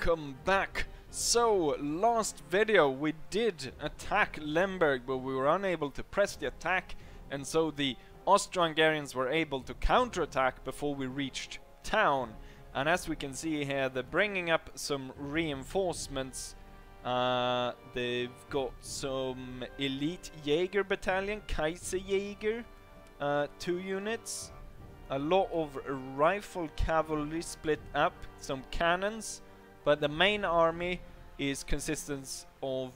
welcome back. So, last video we did attack Lemberg, but we were unable to press the attack, and so the Austro-Hungarians were able to counterattack before we reached town. And as we can see here, they're bringing up some reinforcements. They've got some elite Jaeger battalion, Kaiserjäger, 2 units. A lot of rifle cavalry split up, some cannons, but the main army is consistent of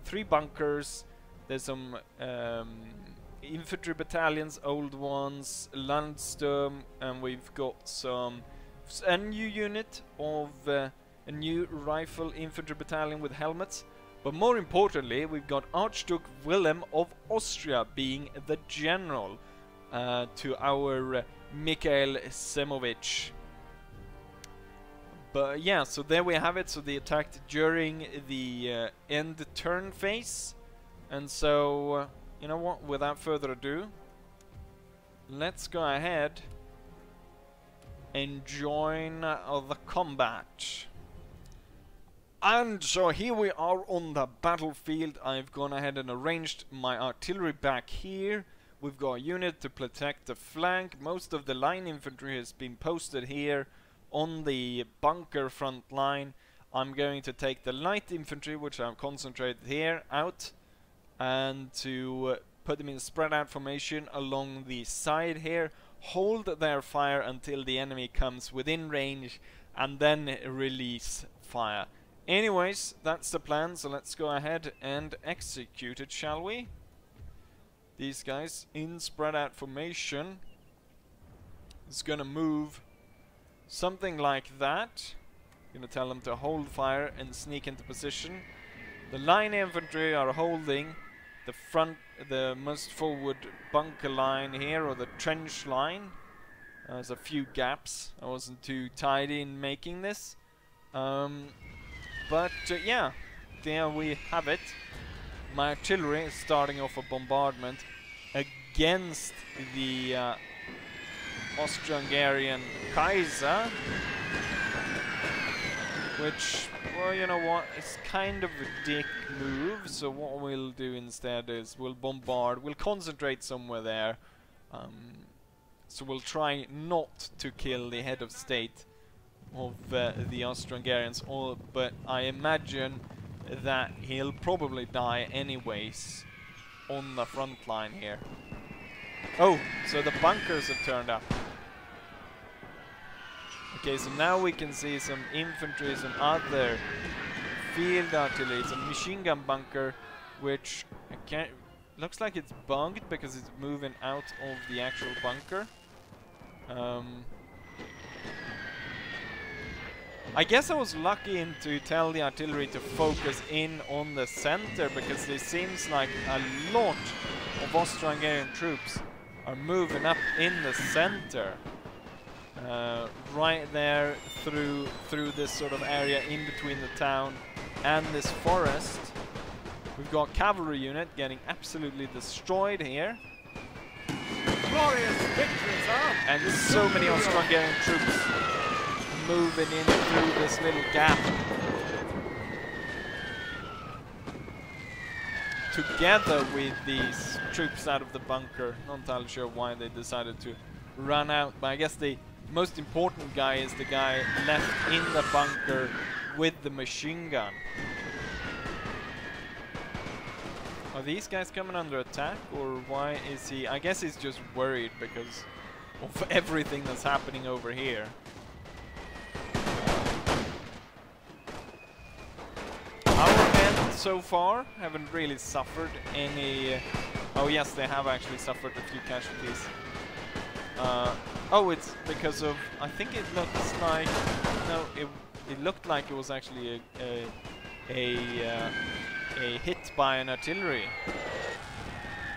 3 bunkers. There's some infantry battalions, old ones, Landsturm, and we've got a new unit of a new rifle infantry battalion with helmets. But more importantly, we've got Archduke Wilhelm of Austria being the general to our Mikhail Semovich. But yeah, so there we have it. So they attacked during the end turn phase. And so, you know what, without further ado, let's go ahead and join the combat. And so here we are on the battlefield. I've gone ahead and arranged my artillery back here. We've got a unit to protect the flank. Most of the line infantry has been posted here on the bunker front line. I'm going to take the light infantry, which I've concentrated here, out, and to put them in spread out formation along the side here. Hold their fire until the enemy comes within range, and then release fire. Anyways, that's the plan, so let's go ahead and execute it, shall we? These guys in spread out formation is gonna move something like that. Gonna tell them to hold fire and sneak into position. The line infantry are holding the front, the most forward bunker line here, or the trench line. There's a few gaps. I wasn't too tidy in making this. But yeah, there we have it. My artillery is starting off a bombardment against the Austro-Hungarian Kaiser, which, well, you know what, it's kind of a dick move. So what we'll do instead is we'll bombard, we'll concentrate somewhere there. So we'll try not to kill the head of state of the Austro-Hungarians, but I imagine that he'll probably die anyways on the front line here. Oh, so the bunkers have turned up. Okay, so now we can see some infantry, some other field artillery, some machine gun bunker, which looks like it's bugged because it's moving out of the actual bunker. I guess I was lucky to tell the artillery to focus in on the center, because it seems like a lot of Austro-Hungarian troops are moving up in the center. Right there through this sort of area in between the town and this forest. We've got cavalry unit getting absolutely destroyed here. Glorious victory, sir! And so many Austro-Hungarian troops moving in through this little gap. Together with these troops out of the bunker. Not entirely sure why they decided to run out, but I guess the most important guy is the guy left in the bunker with the machine gun. Are these guys coming under attack, or why is he? I guess he's just worried because of everything that's happening over here. Our men so far haven't really suffered any... oh yes, they have actually suffered a few casualties. Oh, it's because of... I think it looks like... no, it looked like it was actually a hit by an artillery.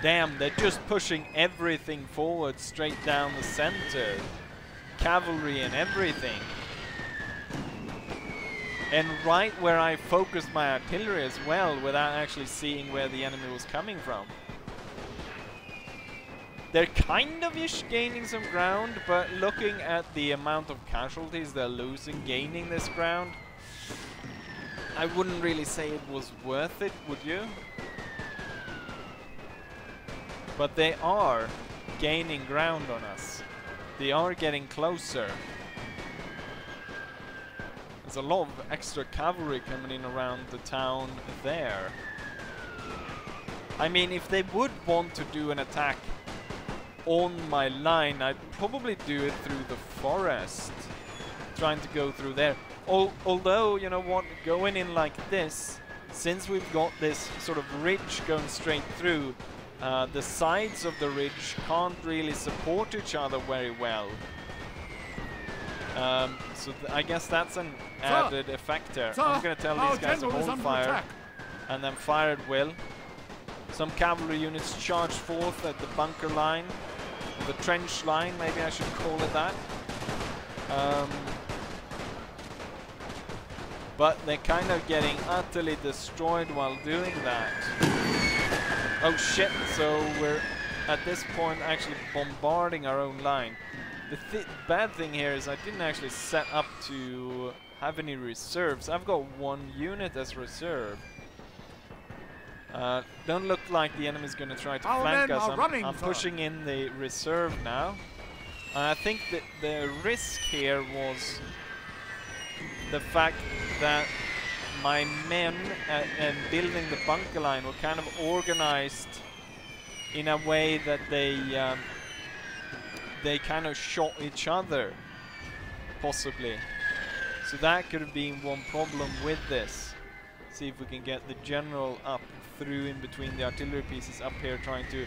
Damn, they're just pushing everything forward straight down the center. Cavalry and everything. And right where I focused my artillery as well, without actually seeing where the enemy was coming from. They're kind of ish gaining some ground, but looking at the amount of casualties they're losing gaining this ground, I wouldn't really say it was worth it, would you? But they are gaining ground on us. They are getting closer. There's a lot of extra cavalry coming in around the town there. I mean, if they would want to do an attack on my line, I'd probably do it through the forest. Trying to go through there. Although, you know what, going in like this, since we've got this sort of ridge going straight through, the sides of the ridge can't really support each other very well. So I guess that's an added effect there. I'm going to tell these guys to hold fire, and then fire at will. Some cavalry units charge forth at the bunker line, the trench line, maybe I should call it that. But they're kind of getting utterly destroyed while doing that. Oh shit, so we're at this point actually bombarding our own line. The bad thing here is I didn't actually set up to have any reserves. I've got one unit as reserve. Don't look like the enemy's going to try to flank us. I'm pushing in the reserve now. I think that the risk here was the fact that my men and building the bunker line were kind of organized in a way that they kind of shot each other, possibly. So that could have been one problem with this. See if we can get the general up through in between the artillery pieces up here, trying to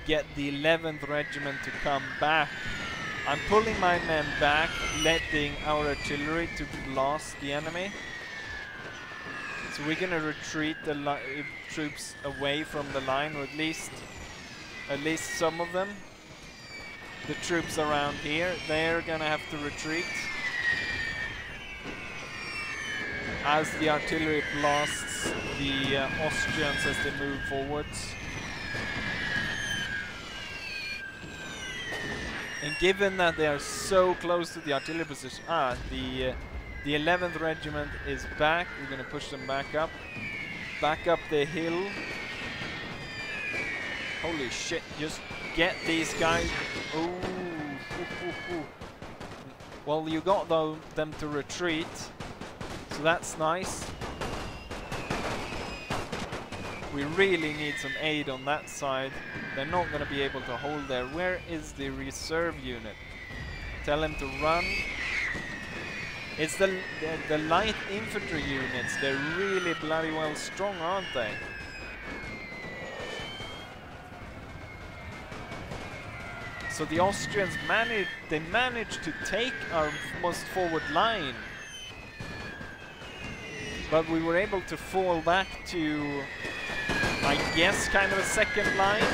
get the 11th regiment to come back. I'm pulling my men back, letting our artillery to blast the enemy. So we're gonna retreat the troops away from the line, or at least some of them. The troops around here, they're gonna have to retreat as the artillery blasts the Austrians as they move forwards. And given that they are so close to the artillery position, the 11th regiment is back. We're going to push them back up the hill. Holy shit! Just get these guys. Ooh. Well, you got them to retreat, so that's nice. We really need some aid on that side. They're not going to be able to hold there. Where is the reserve unit? Tell them to run. It's the light infantry units. They're really bloody well strong, aren't they? So the Austrians managed to take our most forward line. But we were able to fall back to, I guess, kind of a second line.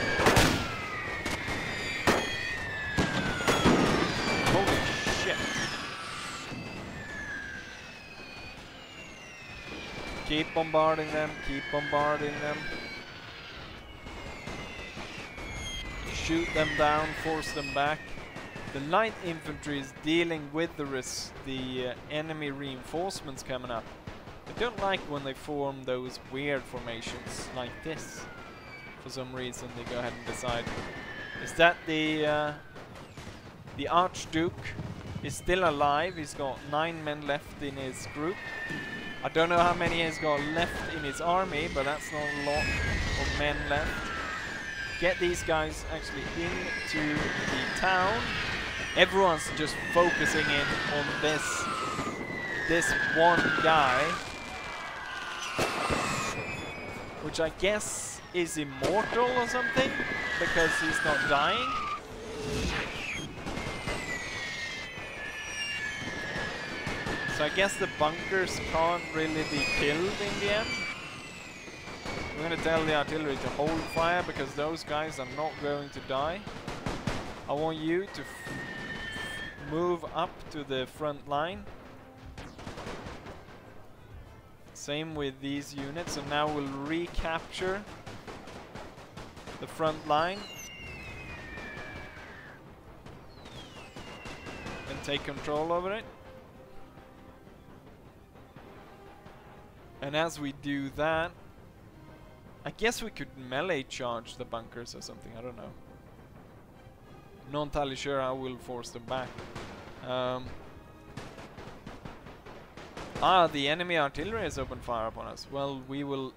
Holy shit. Keep bombarding them, keep bombarding them. Shoot them down, force them back. The light infantry is dealing with the enemy reinforcements coming up. I don't like when they form those weird formations like this. For some reason they go ahead and decide. Is that the Archduke is still alive? He's got 9 men left in his group. I don't know how many he's got left in his army, but that's not a lot of men left. Get these guys actually into the town. Everyone's just focusing in on this one guy, which I guess is immortal or something, because he's not dying. So I guess the bunkers can't really be killed in the end. I'm going to tell the artillery to hold fire, because those guys are not going to die. I want you to move up to the front line. Same with these units, and now we'll recapture the front line and take control over it. And as we do that, I guess we could melee charge the bunkers or something, I don't know. Not entirely sure how we'll force them back. The enemy artillery has opened fire upon us. Well, we will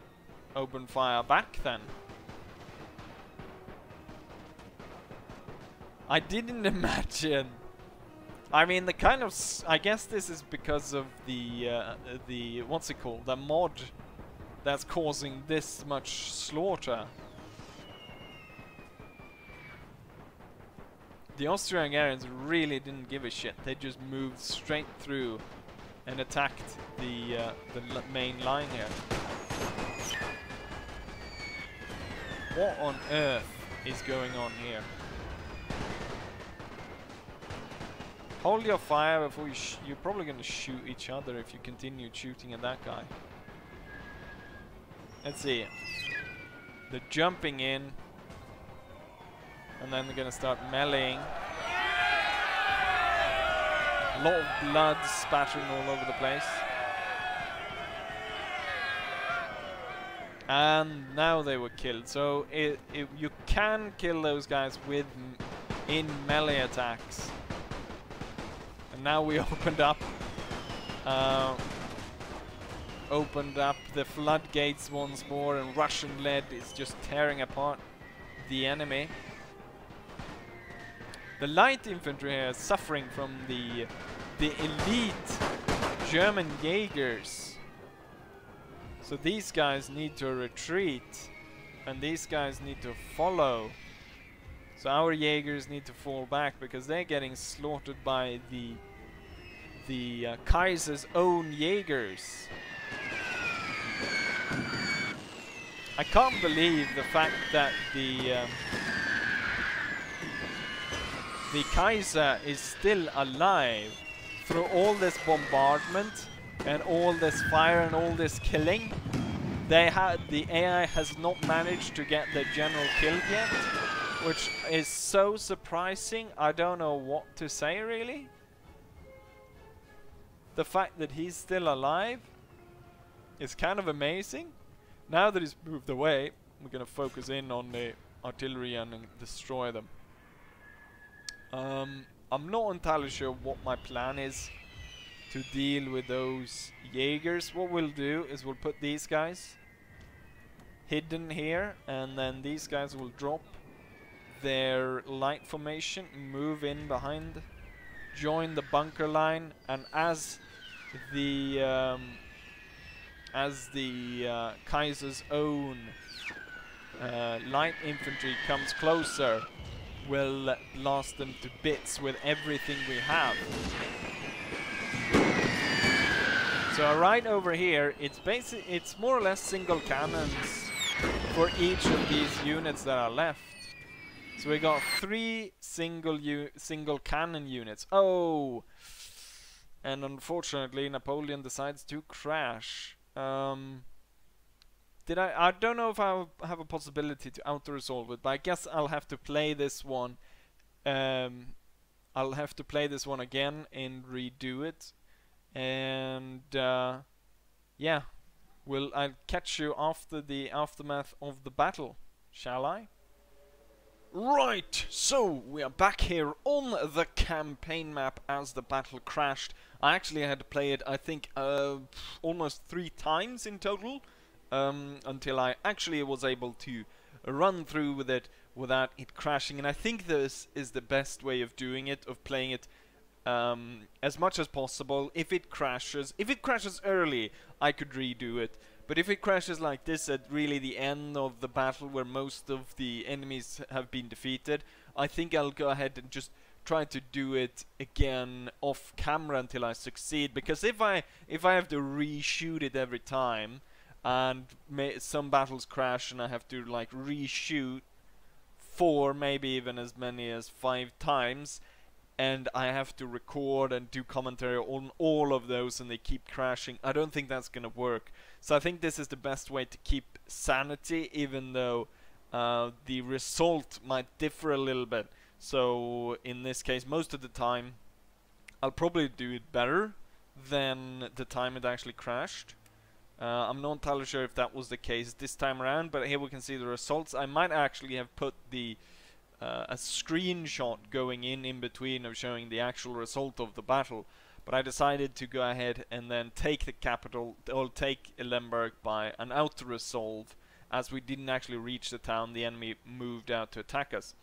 open fire back then. I didn't imagine. I mean, the kind of I guess this is because of the what's it called? The mod that's causing this much slaughter. The Austro-Hungarians really didn't give a shit. They just moved straight through and attacked the main line here. What on earth is going on here? Hold your fire before you're probably going to shoot each other if you continue shooting at that guy. Let's see. They're jumping in. And then they're going to start meleeing. A lot of blood spattering all over the place. And now they were killed. So you can kill those guys with in melee attacks. And now we opened up the floodgates once more, and Russian lead is just tearing apart the enemy. The light infantry here is suffering from the elite German Jaegers. So these guys need to retreat, and these guys need to follow. So our Jaegers need to fall back because they're getting slaughtered by the Kaiser's own Jaegers. I can't believe the fact that the Kaiser is still alive through all this bombardment and all this fire and all this killing. The AI has not managed to get the general killed yet, which is so surprising. I don't know what to say, really. The fact that he's still alive is kind of amazing. Now that he's moved away, we're gonna focus in on the artillery and destroy them. I'm not entirely sure what my plan is to deal with those Jaegers. What we'll do is we'll put these guys hidden here, and then these guys will drop their light formation, move in behind, join the bunker line, and as the Kaiser's own light infantry comes closer, we'll blast them to bits with everything we have. So right over here, it's more or less single cannons for each of these units that are left. So we got 3 single cannon units. Oh, and unfortunately Napoleon decides to crash. I don't know if I have a possibility to auto-resolve it, but I guess I'll have to play this one. I'll have to play this one again and redo it. And yeah, I'll catch you after the aftermath of the battle, shall I? Right, so we are back here on the campaign map as the battle crashed. I actually had to play it, I think, almost 3 times in total, until I actually was able to run through with it without it crashing. And I think this is the best way of doing it, of playing it as much as possible. If it crashes early, I could redo it. But if it crashes like this at really the end of the battle, where most of the enemies have been defeated, I think I'll go ahead and just try to do it again off camera until I succeed. Because if I have to reshoot it every time, and some battles crash and I have to like reshoot 4, maybe even as many as 5 times, and I have to record and do commentary on all of those and they keep crashing, I don't think that's gonna work. So I think this is the best way to keep sanity, even though the result might differ a little bit. So in this case, most of the time I'll probably do it better than the time it actually crashed. I'm not entirely sure if that was the case this time around, but here we can see the results. I might actually have put the a screenshot going in between of showing the actual result of the battle, but I decided to go ahead and then take the capital, or take Lemberg by an auto-resolve, as we didn't actually reach the town. The enemy moved out to attack us.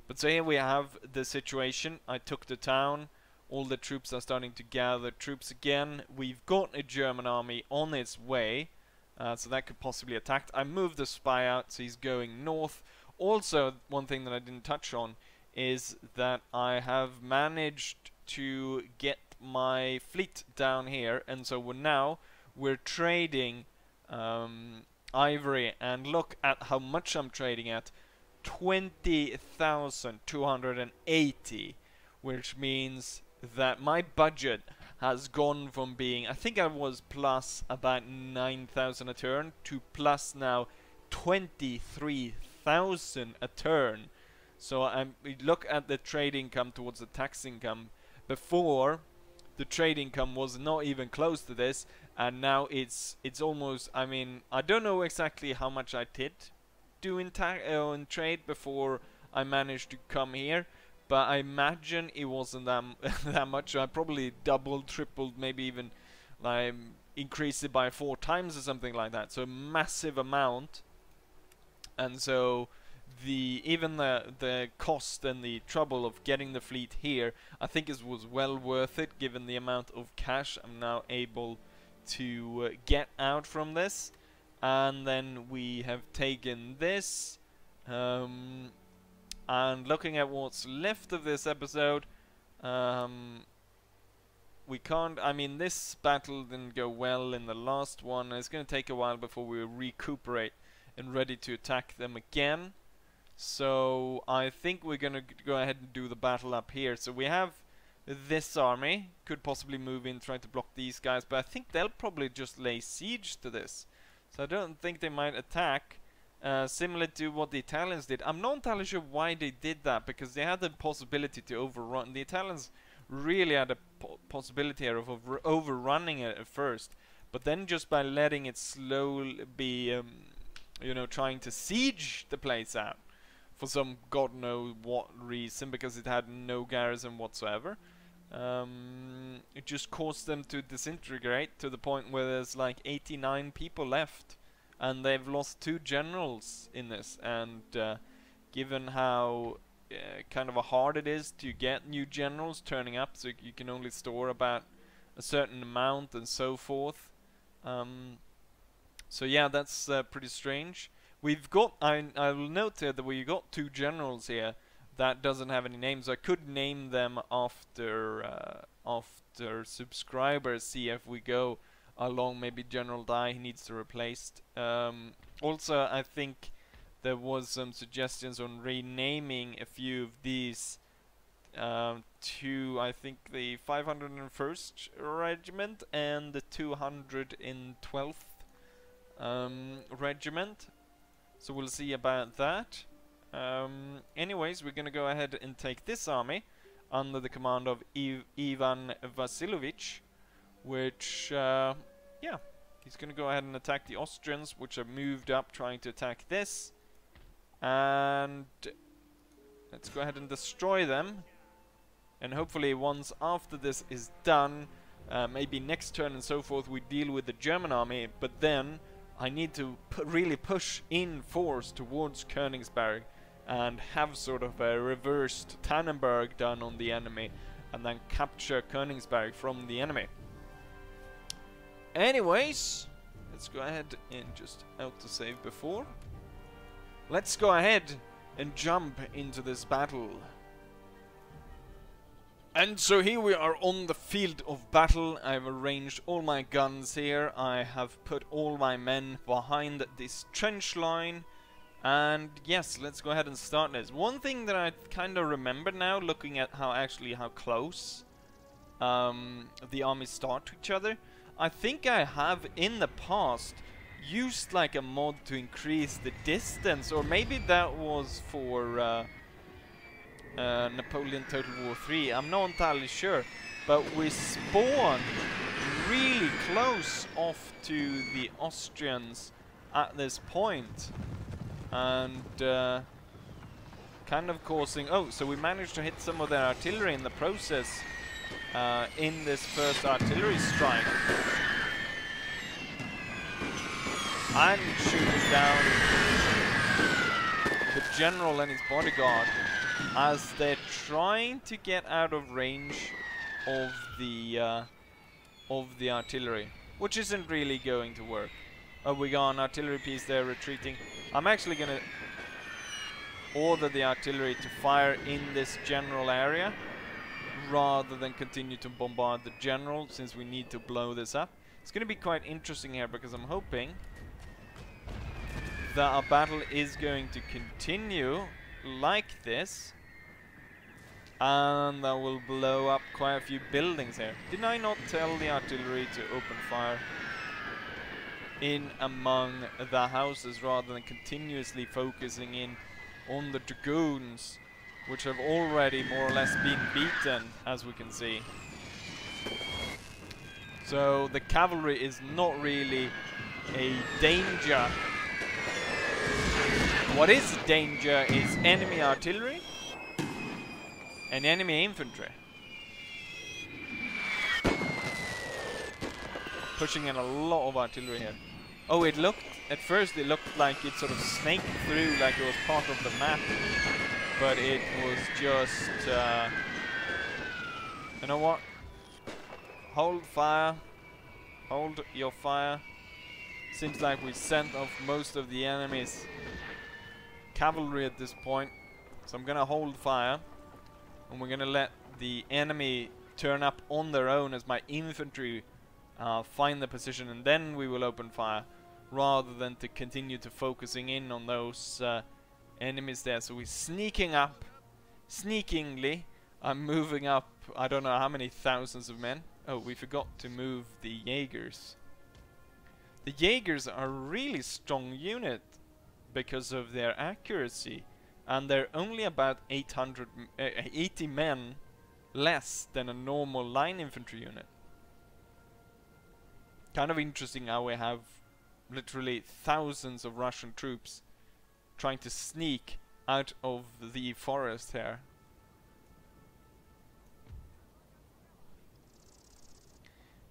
But so here we have the situation. I took the town. All the troops are starting to gather troops again. We've got a German army on its way, so that could possibly attack. I moved the spy out, so he's going north. Also, one thing that I didn't touch on is that I have managed to get my fleet down here, and so we're trading ivory, and look at how much I'm trading at. 20,280, which means that my budget has gone from being, I think I was plus about 9,000 a turn, to plus now 23,000 a turn. So we look at the trade income towards the tax income. Before, the trade income was not even close to this, and now it's almost, I mean, I don't know exactly how much I did do in trade before I managed to come here, but I imagine it wasn't that much. I probably doubled, tripled, maybe even like increased it by 4 times or something like that. So a massive amount. And so even the cost and the trouble of getting the fleet here, I think it was well worth it, given the amount of cash I'm now able to get out from this. And then we have taken this. And looking at what's left of this episode, we can't, I mean, this battle didn't go well in the last one. It's going to take a while before we recuperate and ready to attack them again. So I think we're going to go ahead and do the battle up here. So we have this army, could possibly move in, try to block these guys, but I think they'll probably just lay siege to this. So I don't think they might attack. Similar to what the Italians did. I'm not entirely sure why they did that, because they had the possibility to overrun. The Italians really had a possibility here of overrunning it at first, but then just by letting it slowly be, you know, trying to siege the place out for some god knows what reason, because it had no garrison whatsoever. It just caused them to disintegrate to the point where there's like 89 people left. And they've lost 2 generals in this, and given how kind of hard it is to get new generals turning up, so you can only store about a certain amount and so forth. So yeah, that's pretty strange. We've got, I will note here that we got 2 generals here that doesn't have any names. I could name them after subscribers, see if we go along. Maybe General Dai, he needs to replaced. Also, I think there was some suggestions on renaming a few of these to, I think, the 501st Regiment and the 212th Regiment. So we'll see about that. Anyways, we're gonna go ahead and take this army under the command of Ivan Vasilovich, which, yeah, he's going to go ahead and attack the Austrians, which have moved up trying to attack this. And let's go ahead and destroy them. And hopefully once after this is done, maybe next turn and so forth, we deal with the German army. But then I need to really push in force towards Königsberg and have sort of a reversed Tannenberg done on the enemy, and then capture Königsberg from the enemy. Anyways, let's go ahead and just autosave before. Let's go ahead and jump into this battle. And so here we are on the field of battle. I've arranged all my guns here. I have put all my men behind this trench line. And yes, let's go ahead and start this. One thing that I kind of remember now, looking at how close the armies start to each other, I think I have in the past used like a mod to increase the distance, or maybe that was for Napoleon Total War 3. I'm not entirely sure, but we spawn really close off to the Austrians at this point, and kind of causing... Oh, so we managed to hit some of their artillery in the process in this first artillery strike. And shooting down the general and his bodyguard as they're trying to get out of range of the artillery, which isn't really going to work. Oh, we got an artillery piece there retreating. I'm actually gonna order the artillery to fire in this general area rather than continue to bombard the general, since we need to blow this up. It's gonna be quite interesting here, because I'm hoping that our battle is going to continue like this, and that will blow up quite a few buildings here. Did I not tell the artillery to open fire in among the houses rather than continuously focusing in on the dragoons, which have already more or less been beaten, as we can see? So the cavalry is not really a danger. What is a danger is enemy artillery and enemy infantry. Pushing in a lot of artillery here. Oh, it looked, at first it looked like it sort of snaked through like it was part of the map. But it was just, you know what? Hold fire. Hold your fire. Seems like we sent off most of the enemy's cavalry at this point. So I'm gonna hold fire. And we're gonna let the enemy turn up on their own as my infantry find the position, and then we will open fire, rather than to continue to focusing in on those enemies there. So we're sneaking up, sneakingly. I'm moving up, I don't know how many thousands of men. Oh, we forgot to move the Jaegers. The Jaegers are a really strong unit because of their accuracy, and they're only about 80 men less than a normal line infantry unit. Kind of interesting how we have literally thousands of Russian troops trying to sneak out of the forest here.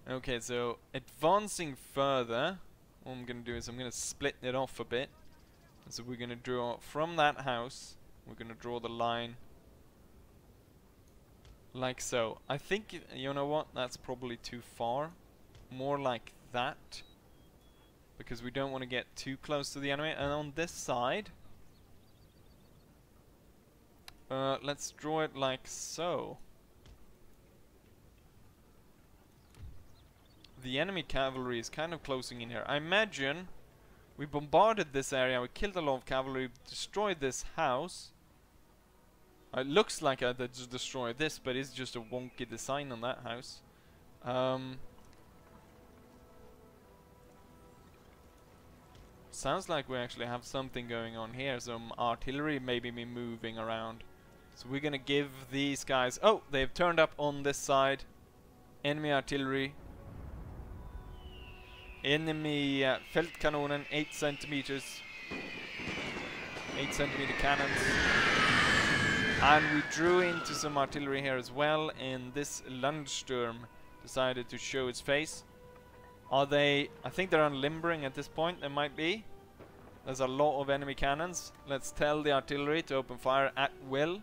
Okay, so advancing further, what I'm going to do is I'm going to split it off a bit. And so we're going to draw from that house, we're going to draw the line like so. I think, you know what, that's probably too far. More like that, because we don't want to get too close to the enemy. And on this side, let's draw it like so. The enemy cavalry is kind of closing in here. I imagine we bombarded this area, we killed a lot of cavalry, destroyed this house. It looks like I did just destroy this, but it's just a wonky design on that house. Sounds like we actually have something going on here. Some artillery maybe be moving around. So we're gonna give these guys... Oh, they've turned up on this side. Enemy artillery. Enemy Feldkanonen, 8 centimeters. 8 centimeter cannons. And we drew into some artillery here as well, and this Landsturm decided to show its face. Are they... I think they're unlimbering at this point. They might be. There's a lot of enemy cannons. Let's tell the artillery to open fire at will.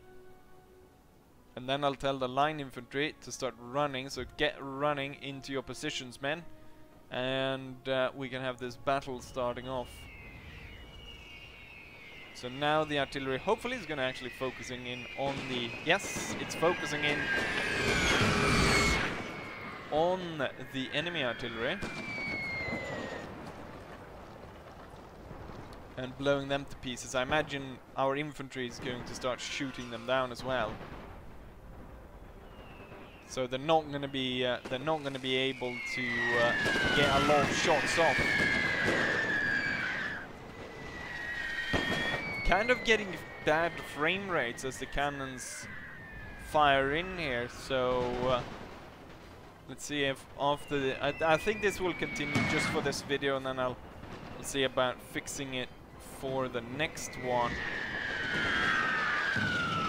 And then I'll tell the line infantry to start running. So get running into your positions, men. And we can have this battle starting off. So now the artillery hopefully is going to actually focusing in on the... Yes, it's focusing in on the enemy artillery and blowing them to pieces. I imagine our infantry is going to start shooting them down as well. So they're not going to be able to get a lot of shots off. Kind of getting bad frame rates as the cannons fire in here, so Let's see if after the... I think this will continue just for this video, and then I'll see about fixing it for the next one.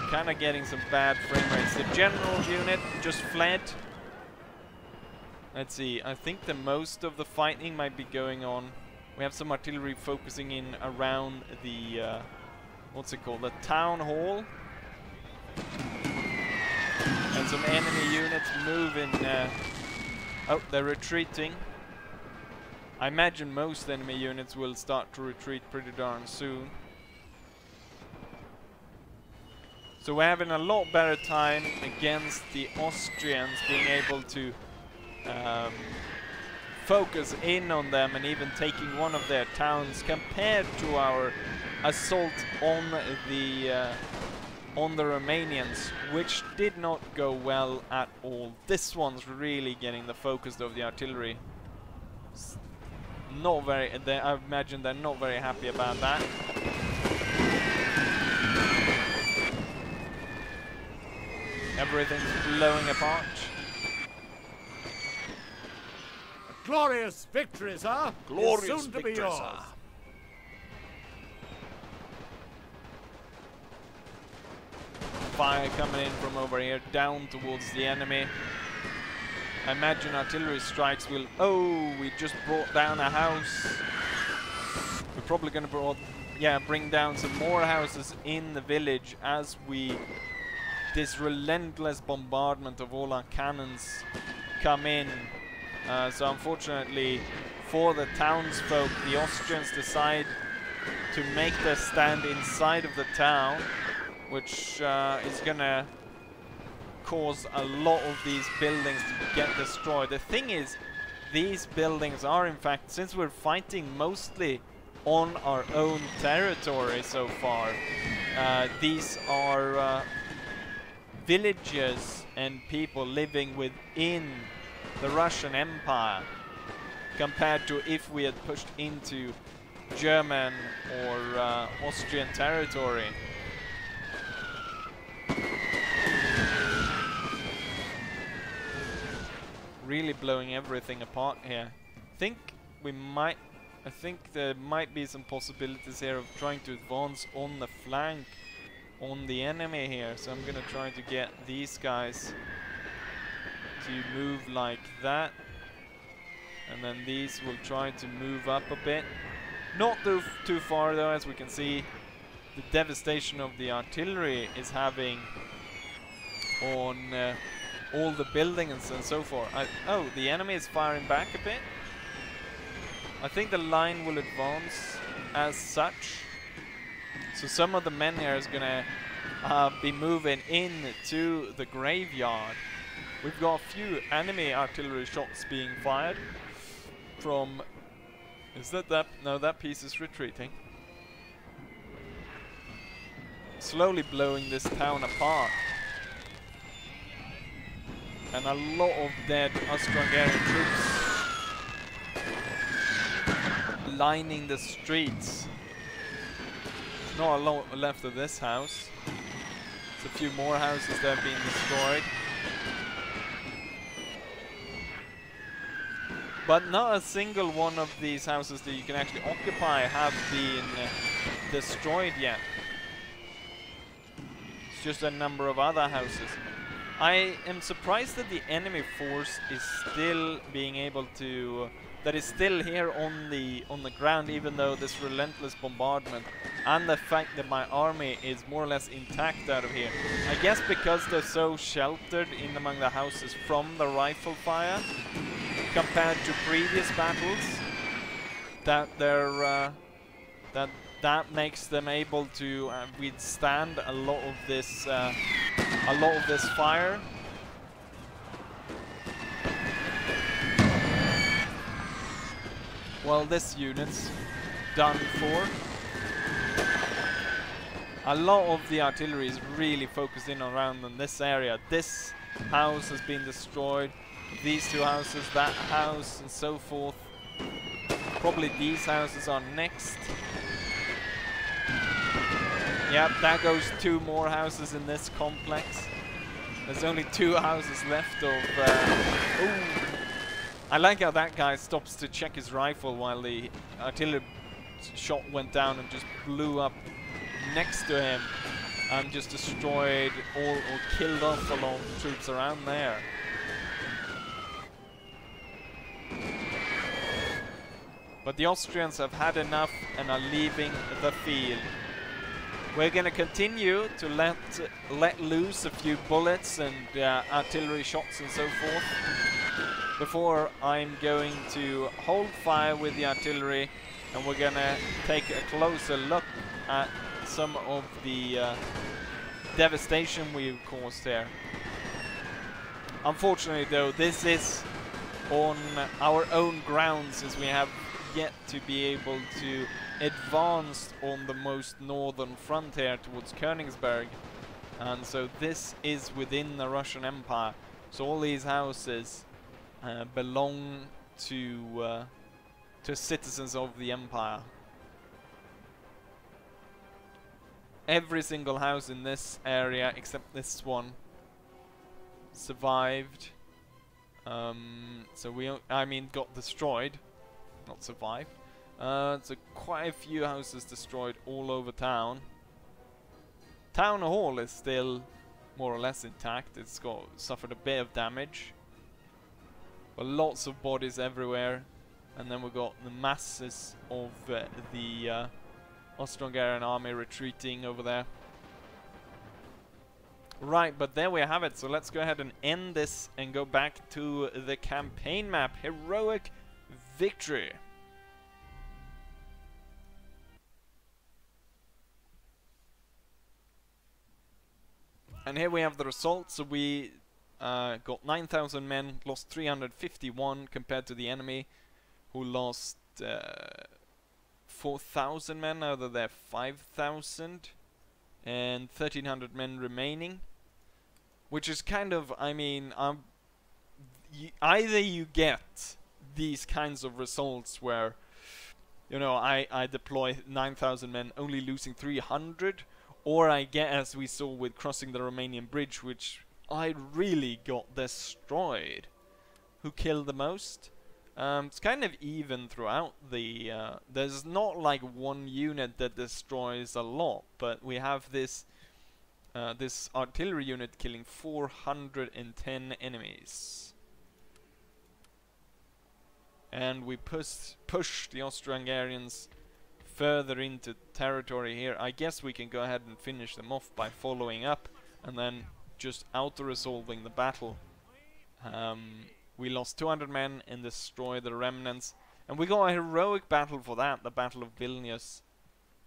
Kind of getting some bad frame rates. The general unit just fled. Let's see, I think the most of the fighting might be going on. We have some artillery focusing in around the, what's it called, the town hall. And some enemy units moving, oh, they're retreating. I imagine most enemy units will start to retreat pretty darn soon. So we're having a lot better time against the Austrians, being able to focus in on them and even taking one of their towns, compared to our assault on the Romanians, which did not go well at all. This one's really getting the focus of the artillery. Not very. I imagine they're not very happy about that. Everything's blowing apart. A glorious victory, sir. Glorious soon to be victory, yours. sir. Fire coming in from over here down towards the enemy. I imagine artillery strikes will... Oh, we just brought down a house. We're probably going to bring down some more houses in the village as we... This relentless bombardment of all our cannons come in. So unfortunately for the townsfolk, the Austrians decide to make their stand inside of the town, which is gonna cause a lot of these buildings to get destroyed. The thing is, these buildings are, in fact, since we're fighting mostly on our own territory so far, these are villages and people living within the Russian Empire, compared to if we had pushed into German or Austrian territory. Really blowing everything apart here. I think there might be some possibilities here of trying to advance on the flank on the enemy here. So I'm gonna try to get these guys to move like that, and then these will try to move up a bit. Not too far though, as we can see the devastation of the artillery is having on all the buildings and so forth. Oh, the enemy is firing back a bit. I think the line will advance as such. So some of the men here is gonna be moving in to the graveyard. We've got a few enemy artillery shots being fired from... Is that? No, that piece is retreating. Slowly blowing this town apart. And a lot of dead Austro-Hungarian troops lining the streets. Not a lot left of this house. There's a few more houses that have been destroyed. But not a single one of these houses that you can actually occupy have been destroyed yet. It's just a number of other houses. I am surprised that the enemy force is still being able to... that is still here on the ground, even though this relentless bombardment, and the fact that my army is more or less intact out of here. I guess because they're so sheltered in among the houses from the rifle fire, compared to previous battles, that they're that makes them able to withstand a lot of this fire. Well, this unit's done for. A lot of the artillery is really focused in around in this area. This house has been destroyed, these two houses, that house, and so forth. Probably these houses are next. Yep, that goes two more houses in this complex. There's only 2 houses left of... ooh. I like how that guy stops to check his rifle while the artillery shot went down and just blew up next to him and just destroyed all or killed off a lot of the troops around there. But the Austrians have had enough and are leaving the field. We're gonna continue to let loose a few bullets and artillery shots and so forth before I'm going to hold fire with the artillery, and we're gonna take a closer look at some of the devastation we've caused here. Unfortunately though, this is on our own ground, since we have yet to be able to advance on the most northern front here towards Königsberg, and so this is within the Russian Empire, so all these houses belong to citizens of the empire. Every single house in this area except this one survived. So I mean got destroyed, not survived. So quite a few houses destroyed all over town. Town hall is still more or less intact. It's suffered a bit of damage, but lots of bodies everywhere. And then we got the masses of the Austro-Hungarian army retreating over there. Right, but there we have it. So let's go ahead and end this and go back to the campaign map. Heroic victory. And here we have the results. So we got 9,000 men, lost 351 compared to the enemy, who lost 4,000 men out of their 5,000, and 1,300 men remaining. Which is kind of, I mean, either you get these kinds of results where, you know, I deploy 9,000 men only losing 300, or I get, as we saw with crossing the Romanian bridge, which I really got destroyed. Who killed the most? It's kind of even throughout the... there's not like one unit that destroys a lot, but we have this this artillery unit killing 410 enemies. And we push the Austro-Hungarians further into territory here. I guess we can go ahead and finish them off by following up and then just auto-resolving the battle. We lost 200 men and destroyed the remnants, and we got a heroic battle for that, the Battle of Vilnius,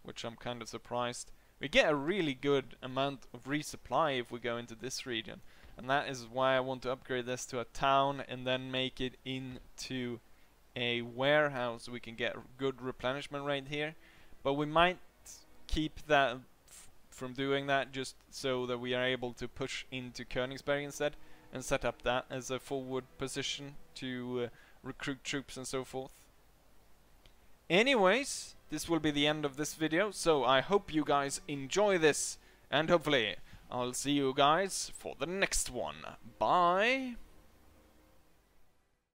which I'm kind of surprised. We get a really good amount of resupply if we go into this region, and that is why I want to upgrade this to a town and then make it into a warehouse so we can get a good replenishment rate here. But we might keep that from doing that, just so that we are able to push into Königsberg instead and set up that as a forward position to recruit troops and so forth. Anyways, this will be the end of this video, so I hope you guys enjoy this, and hopefully I'll see you guys for the next one. Bye!